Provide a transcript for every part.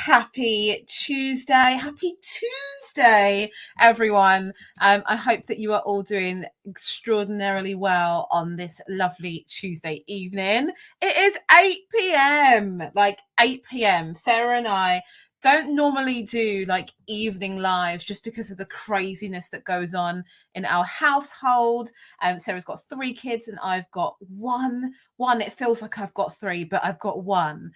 Happy Tuesday. Happy Tuesday, everyone. I hope that you are all doing extraordinarily well on this lovely Tuesday evening. It is 8 p.m. Like 8 p.m. Sarah and I don't normally do like evening lives just because of the craziness that goes on in our household. Sarah's got 3 kids and I've got one. It feels like I've got 3, but I've got 1.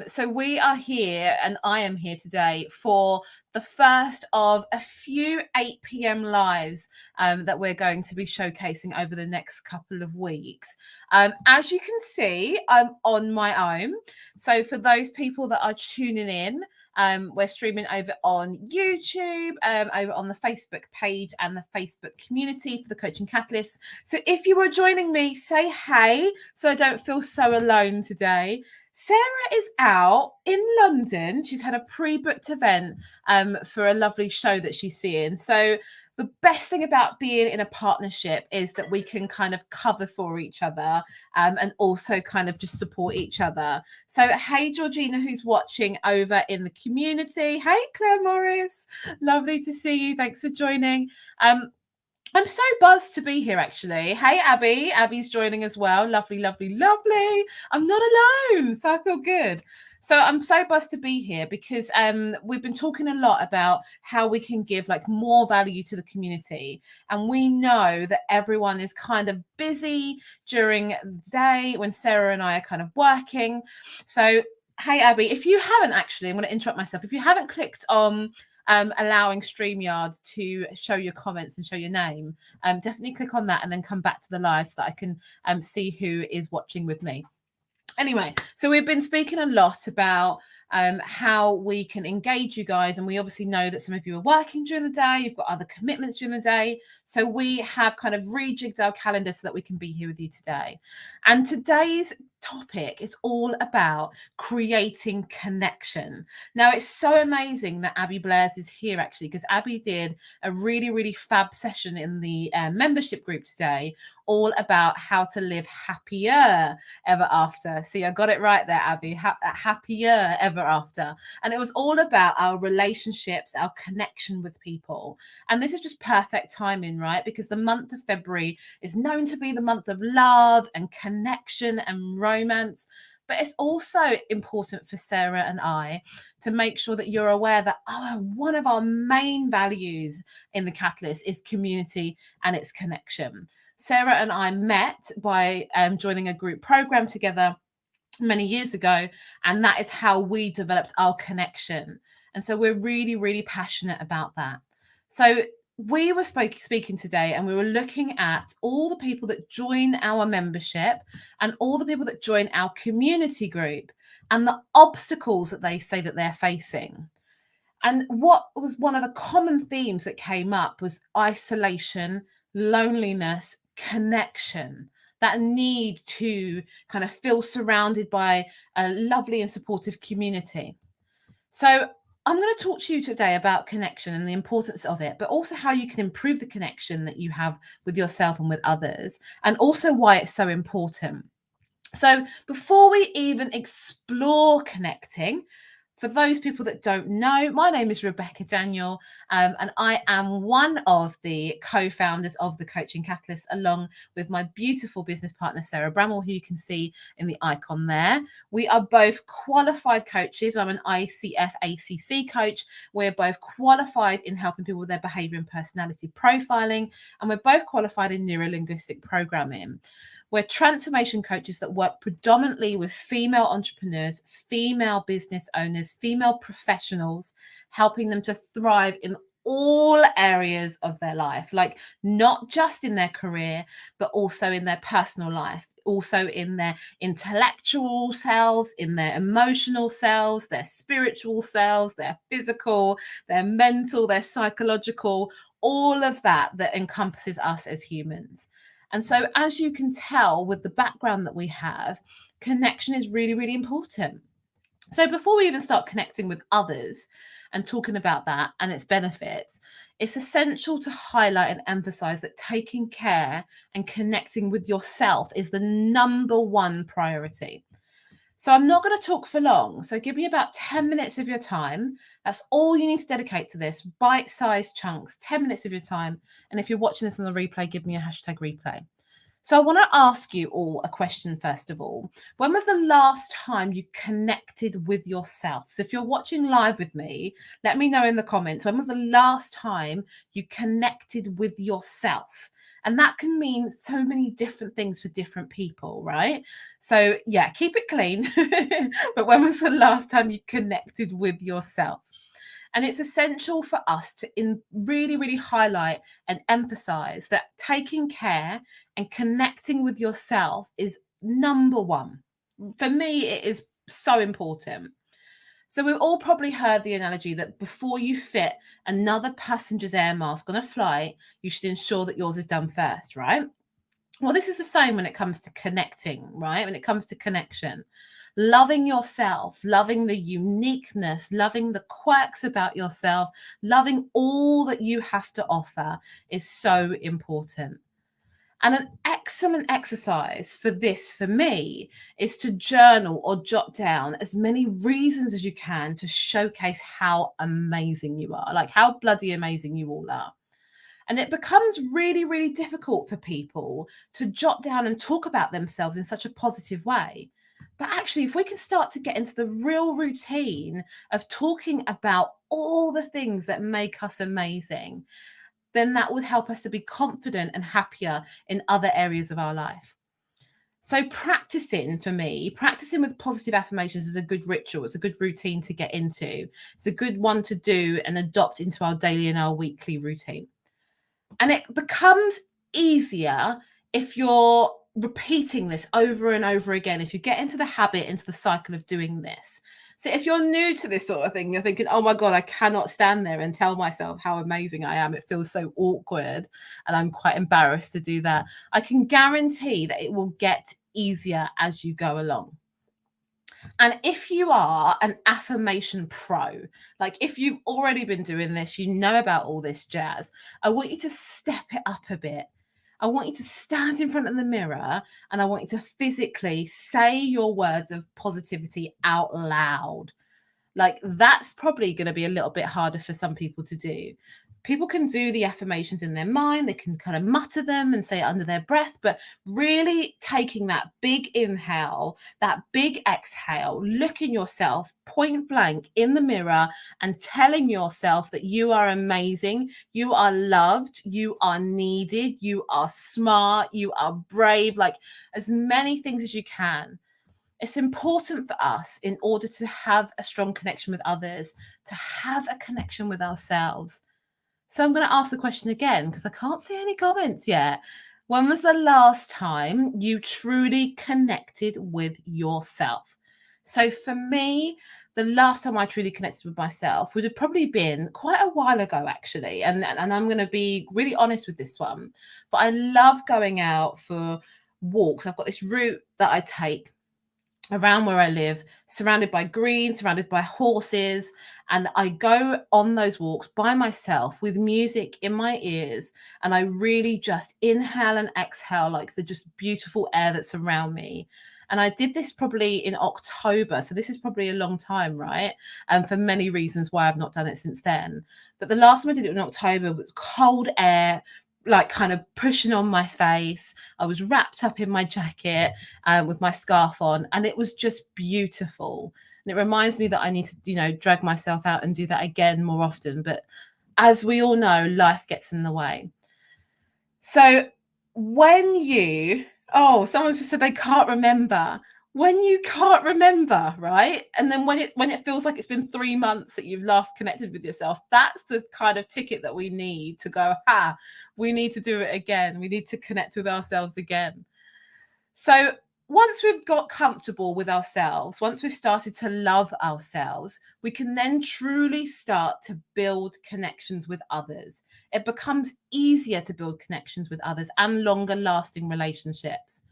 So we are here, and I am here today for the first of a few 8 p.m. lives that we're going to be showcasing over the next couple of weeks. As you can see, I'm on my own. So for those people that are tuning in, we're streaming over on YouTube, over on the Facebook page and the Facebook community for the Coaching Catalyst. So if you are joining me, say hey, so I don't feel so alone today. Sarah is out in London. She's had a pre-booked event for a lovely show that she's seeing. So the best thing about being in a partnership is that we can kind of cover for each other and also kind of just support each other. So, hey, Georgina, who's watching over in the community. Hey, Claire Morris. Lovely to see you. Thanks for joining. I'm so buzzed to be here, actually. Hey, Abby. Abby's joining as well. Lovely, lovely, lovely. I'm not alone, so I feel good. So I'm so buzzed to be here because we've been talking a lot about how we can give like more value to the community. And we know that everyone is kind of busy during the day when Sarah and I are kind of working. So, hey, Abby, if you haven't actually, I'm going to interrupt myself. If you haven't clicked on allowing StreamYard to show your comments and show your name, definitely click on that and then come back to the live so that I can see who is watching with me. Anyway, so we've been speaking a lot about how we can engage you guys. And we obviously know that some of you are working during the day. You've got other commitments during the day. So we have kind of rejigged our calendar so that we can be here with you today. And today's topic is all about creating connection. Now, it's so amazing that Abby Blairs is here, actually, because Abby did a really, really fab session in the membership group today, all about how to live happier ever after. See, I got it right there, Abby. Happier ever after. And it was all about our relationships, our connection with people. And this is just perfect timing, right? Because the month of February is known to be the month of love and connection and romance. But it's also important for Sarah and I to make sure that you're aware that one of our main values in the Catalyst is community and its connection. Sarah and I met by joining a group program together many years ago, and that is how we developed our connection. And so we're really, really passionate about that. So we were speaking today, and we were looking at all the people that join our membership and all the people that join our community group and the obstacles that they say that they're facing. And what was one of the common themes that came up was isolation, loneliness, connection, that need to kind of feel surrounded by a lovely and supportive community. So I'm going to talk to you today about connection and the importance of it, but also how you can improve the connection that you have with yourself and with others, and also why it's so important. So before we even explore connecting, For those people that don't know, my name is Rebecca Daniel, and I am one of the co-founders of the Coaching Catalyst, along with my beautiful business partner, Sarah Bramwell, who you can see in the icon there. We are both qualified coaches. I'm an ICF ACC coach. We're both qualified in helping people with their behavior and personality profiling, and we're both qualified in neuro-linguistic programming. We're transformation coaches that work predominantly with female entrepreneurs, female business owners, female professionals, helping them to thrive in all areas of their life, like not just in their career, but also in their personal life, also in their intellectual selves, in their emotional selves, their spiritual selves, their physical, their mental, their psychological, all of that encompasses us as humans. And so, as you can tell with the background that we have, connection is really, really important. So before we even start connecting with others and talking about that and its benefits, it's essential to highlight and emphasize that taking care and connecting with yourself is the number one priority. So I'm not going to talk for long. So give me about 10 minutes of your time. That's all you need to dedicate to this, bite-sized chunks, 10 minutes of your time. And if you're watching this on the replay, give me a hashtag replay. So I want to ask you all a question first of all. When was the last time you connected with yourself? So if you're watching live with me, let me know in the comments. When was the last time you connected with yourself? And that can mean so many different things for different people, right? So yeah, keep it clean. But when was the last time you connected with yourself? And it's essential for us to really, really highlight and emphasize that taking care and connecting with yourself is number one. For me, it is so important. So we've all probably heard the analogy that before you fit another passenger's air mask on a flight, you should ensure that yours is done first, right? Well, this is the same when it comes to connecting, right? When it comes to connection. Loving yourself, loving the uniqueness, loving the quirks about yourself, loving all that you have to offer is so important. And an excellent exercise for this, for me, is to journal or jot down as many reasons as you can to showcase how amazing you are, like how bloody amazing you all are. And it becomes really, really difficult for people to jot down and talk about themselves in such a positive way. But actually, if we can start to get into the real routine of talking about all the things that make us amazing, then that would help us to be confident and happier in other areas of our life. So practicing, for me, practicing with positive affirmations is a good ritual. It's a good routine to get into. It's a good one to do and adopt into our daily and our weekly routine. And it becomes easier if you're repeating this over and over again, if you get into the habit, into the cycle of doing this. So if you're new to this sort of thing, you're thinking, oh my God, I cannot stand there and tell myself how amazing I am. It feels so awkward and I'm quite embarrassed to do that. I can guarantee that it will get easier as you go along. And if you are an affirmation pro, like if you've already been doing this, you know about all this jazz, I want you to step it up a bit. I want you to stand in front of the mirror and I want you to physically say your words of positivity out loud. Like that's probably going to be a little bit harder for some people to do. People can do the affirmations in their mind, they can kind of mutter them and say it under their breath, but really taking that big inhale, that big exhale, looking yourself point blank in the mirror and telling yourself that you are amazing, you are loved, you are needed, you are smart, you are brave, like as many things as you can. It's important for us in order to have a strong connection with others, to have a connection with ourselves. So I'm going to ask the question again because I can't see any comments yet. When was the last time you truly connected with yourself? So for me, the last time I truly connected with myself would have probably been quite a while ago, actually. And I'm going to be really honest with this one. But I love going out for walks. I've got this route that I take around where I live, surrounded by green, surrounded by horses. And I go on those walks by myself with music in my ears. And I really just inhale and exhale like the just beautiful air that's around me. And I did this probably in October. So this is probably a long time, right? And for many reasons why I've not done it since then. But the last time I did it in October was cold air, like kind of pushing on my face. I was wrapped up in my jacket with my scarf on, and it was just beautiful. And it reminds me that I need to, drag myself out and do that again more often. But as we all know, life gets in the way. So someone's just said they can't remember. When you can't remember, right? And then when it feels like it's been 3 months that you've last connected with yourself, that's the kind of ticket that we need to go, we need to do it again. We need to connect with ourselves again. So once we've got comfortable with ourselves, once we've started to love ourselves, we can then truly start to build connections with others. It becomes easier to build connections with others and longer lasting relationships.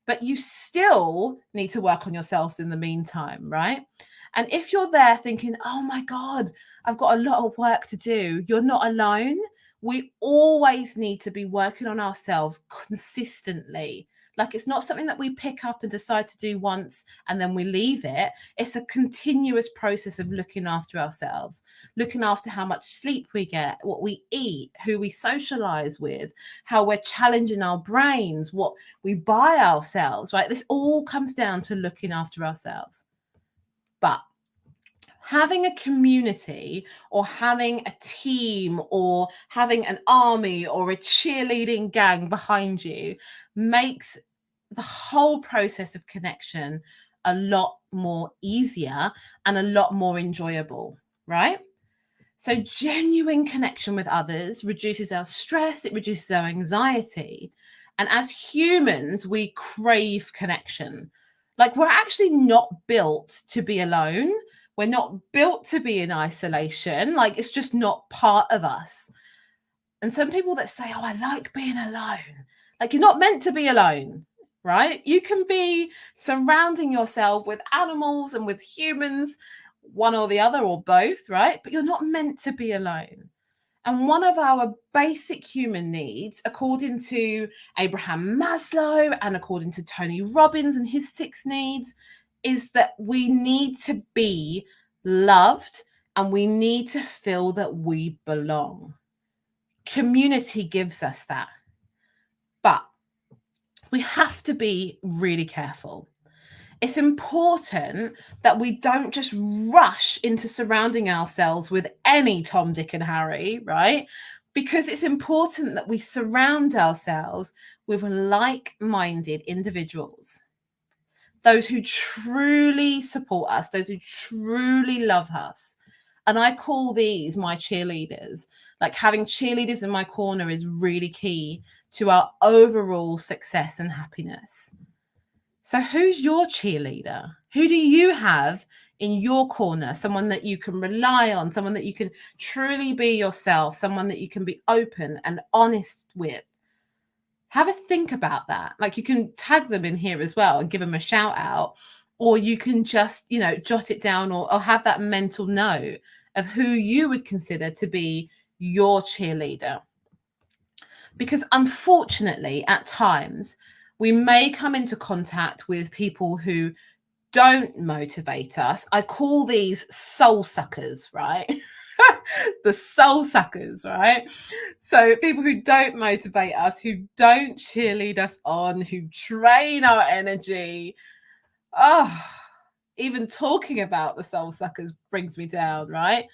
But you still need to work on yourselves in the meantime, right? And if you're there thinking, oh my God, I've got a lot of work to do, you're not alone. We always need to be working on ourselves consistently. Like, it's not something that we pick up and decide to do once and then we leave it. It's a continuous process of looking after ourselves, looking after how much sleep we get, what we eat, who we socialize with, how we're challenging our brains, what we buy ourselves, right? This all comes down to looking after ourselves. But having a community or having a team or having an army or a cheerleading gang behind you makes the whole process of connection a lot more easier and a lot more enjoyable, right? So genuine connection with others reduces our stress, it reduces our anxiety. And as humans, we crave connection. Like, we're actually not built to be alone. We're not built to be in isolation. Like, it's just not part of us. And some people that say, oh, I like being alone. Like, you're not meant to be alone, right? You can be surrounding yourself with animals and with humans, one or the other or both, right? But you're not meant to be alone. And one of our basic human needs, according to Abraham Maslow and according to Tony Robbins and his 6 needs, is that we need to be loved and we need to feel that we belong. Community gives us that. But we have to be really careful. It's important that we don't just rush into surrounding ourselves with any Tom, Dick, and Harry, right? Because it's important that we surround ourselves with like-minded individuals, those who truly support us, those who truly love us. And I call these my cheerleaders. Like, having cheerleaders in my corner is really key to our overall success and happiness. So who's your cheerleader? Who do you have in your corner? Someone that you can rely on, someone that you can truly be yourself, someone that you can be open and honest with. Have a think about that. Like, you can tag them in here as well and give them a shout out, or you can just, jot it down or have that mental note of who you would consider to be your cheerleader. Because unfortunately, at times, we may come into contact with people who don't motivate us. I call these soul suckers, right? The soul suckers, right? So people who don't motivate us, who don't cheerlead us on, who drain our energy. Oh, even talking about the soul suckers brings me down, right?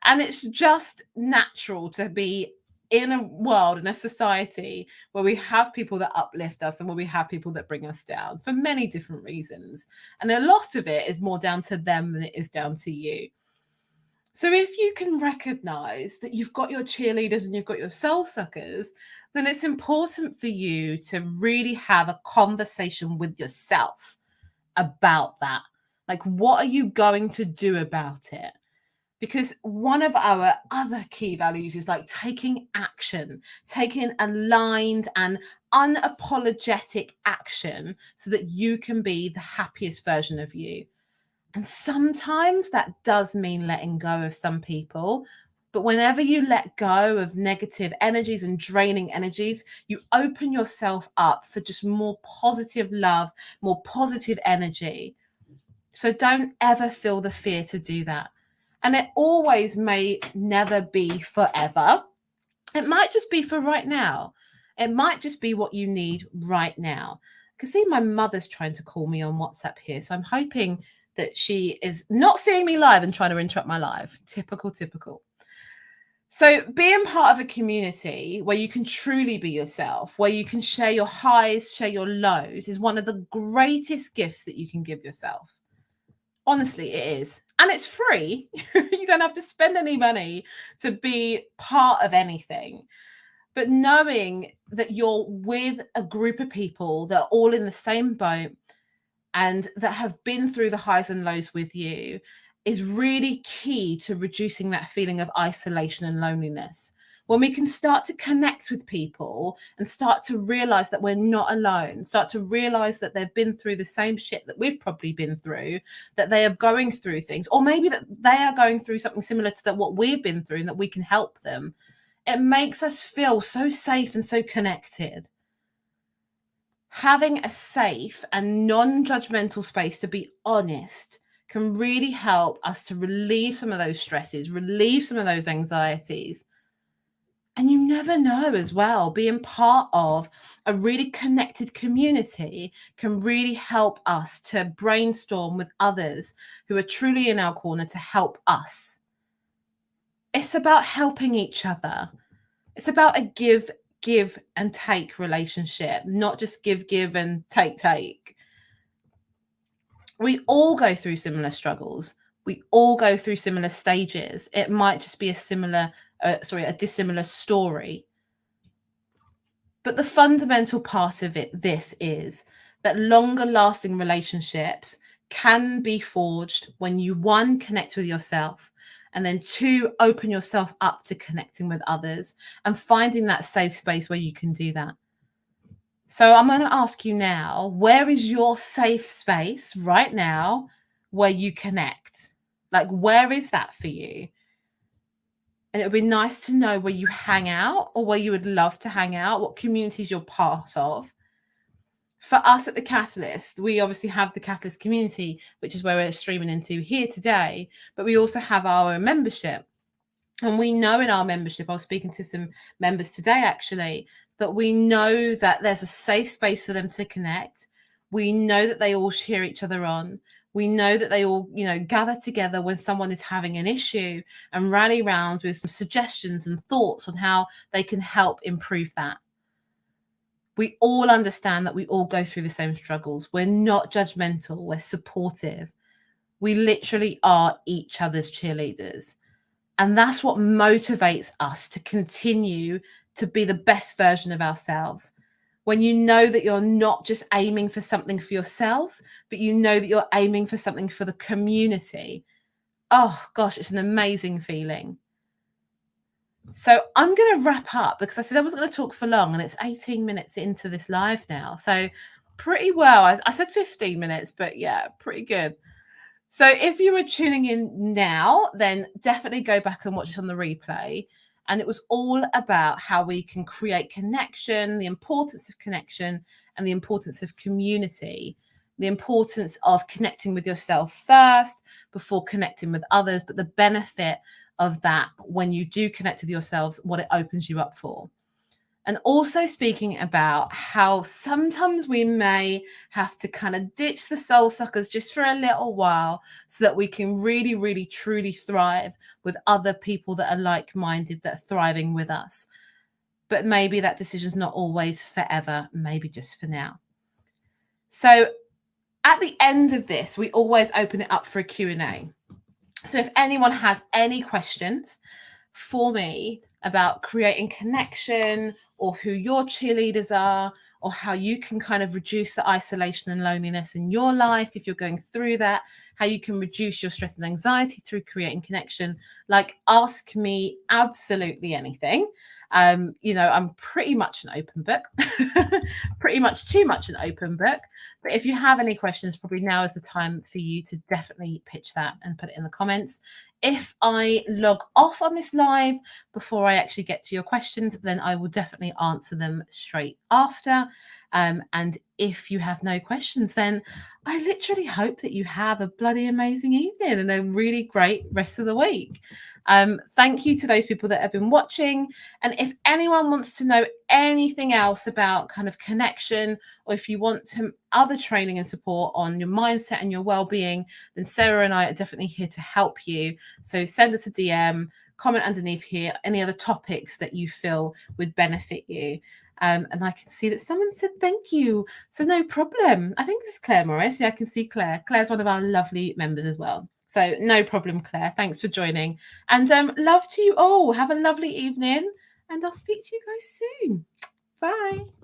And it's just natural to be in a world, in a society where we have people that uplift us and where we have people that bring us down for many different reasons. And a lot of it is more down to them than it is down to you. So if you can recognize that you've got your cheerleaders and you've got your soul suckers, then it's important for you to really have a conversation with yourself about that. Like, what are you going to do about it? Because one of our other key values is like taking action, taking aligned and unapologetic action so that you can be the happiest version of you. And sometimes that does mean letting go of some people. But whenever you let go of negative energies and draining energies, you open yourself up for just more positive love, more positive energy. So don't ever feel the fear to do that. And it always may never be forever. It might just be for right now. It might just be what you need right now. I can see my mother's trying to call me on WhatsApp here. So I'm hoping that she is not seeing me live and trying to interrupt my live. Typical, typical. So, being part of a community where you can truly be yourself, where you can share your highs, share your lows, is one of the greatest gifts that you can give yourself. Honestly, it is. And it's free. You don't have to spend any money to be part of anything. But knowing that you're with a group of people that are all in the same boat and that have been through the highs and lows with you is really key to reducing that feeling of isolation and loneliness. When we can start to connect with people and start to realize that we're not alone, start to realize that they've been through the same shit that we've probably been through, that they are going through things, or maybe that they are going through something similar to that what we've been through and that we can help them, it makes us feel so safe and so connected. Having a safe and non-judgmental space to be honest can really help us to relieve some of those stresses, relieve some of those anxieties. And you never know as well, being part of a really connected community can really help us to brainstorm with others who are truly in our corner to help us. It's about helping each other. It's about a give and take relationship, not just give and take. We all go through similar struggles. We all go through similar stages. It might just be a dissimilar story. But the fundamental part of this is that longer lasting relationships can be forged when you, one, connect with yourself, and then two, open yourself up to connecting with others and finding that safe space where you can do that. So I'm going to ask you now, where is your safe space right now where you connect? Like, where is that for you? And it would be nice to know where you hang out or where you would love to hang out, what communities you're part of. For us at the Catalyst, we obviously have the Catalyst community, which is where we're streaming into here today, but we also have our membership. And we know in our membership, I was speaking to some members today actually, that we know that there's a safe space for them to connect. We know that they all cheer each other on. We know that they all, gather together when someone is having an issue and rally around with some suggestions and thoughts on how they can help improve that. We all understand that we all go through the same struggles. We're not judgmental. We're supportive. We literally are each other's cheerleaders. And that's what motivates us to continue to be the best version of ourselves. When you know that you're not just aiming for something for yourselves, but you know that you're aiming for something for the community. Oh, gosh, it's an amazing feeling. So I'm going to wrap up because I said I wasn't going to talk for long, and it's 18 minutes into this live now. So pretty well. I said 15 minutes, but yeah, pretty good. So if you were tuning in now, then definitely go back and watch this on the replay. And it was all about how we can create connection, the importance of connection, and the importance of community, the importance of connecting with yourself first before connecting with others, but the benefit of that when you do connect with yourselves, what it opens you up for. And also speaking about how sometimes we may have to kind of ditch the soul suckers just for a little while so that we can really, really, truly thrive with other people that are like-minded, that are thriving with us. But maybe that decision's not always forever, maybe just for now. So at the end of this, we always open it up for a Q&A. So if anyone has any questions for me about creating connection or who your cheerleaders are or how you can kind of reduce the isolation and loneliness in your life if you're going through that, how you can reduce your stress and anxiety through creating connection, like ask me absolutely anything. I'm pretty much an open book, pretty much too much an open book. But if you have any questions, probably now is the time for you to definitely pitch that and put it in the comments. if I log off on this live before I actually get to your questions, then I will definitely answer them straight after. And if you have no questions, then I literally hope that you have a bloody amazing evening and a really great rest of the week. Thank you to those people that have been watching. And if anyone wants to know anything else about kind of connection, or if you want some other training and support on your mindset and your well-being, then Sarah and I are definitely here to help you. So send us a DM, comment underneath here, any other topics that you feel would benefit you. And I can see that someone said thank you. So no problem. I think this is Claire Morris. Yeah, I can see Claire. Claire's one of our lovely members as well. So no problem, Claire. Thanks for joining. And love to you all. Have a lovely evening. And I'll speak to you guys soon. Bye.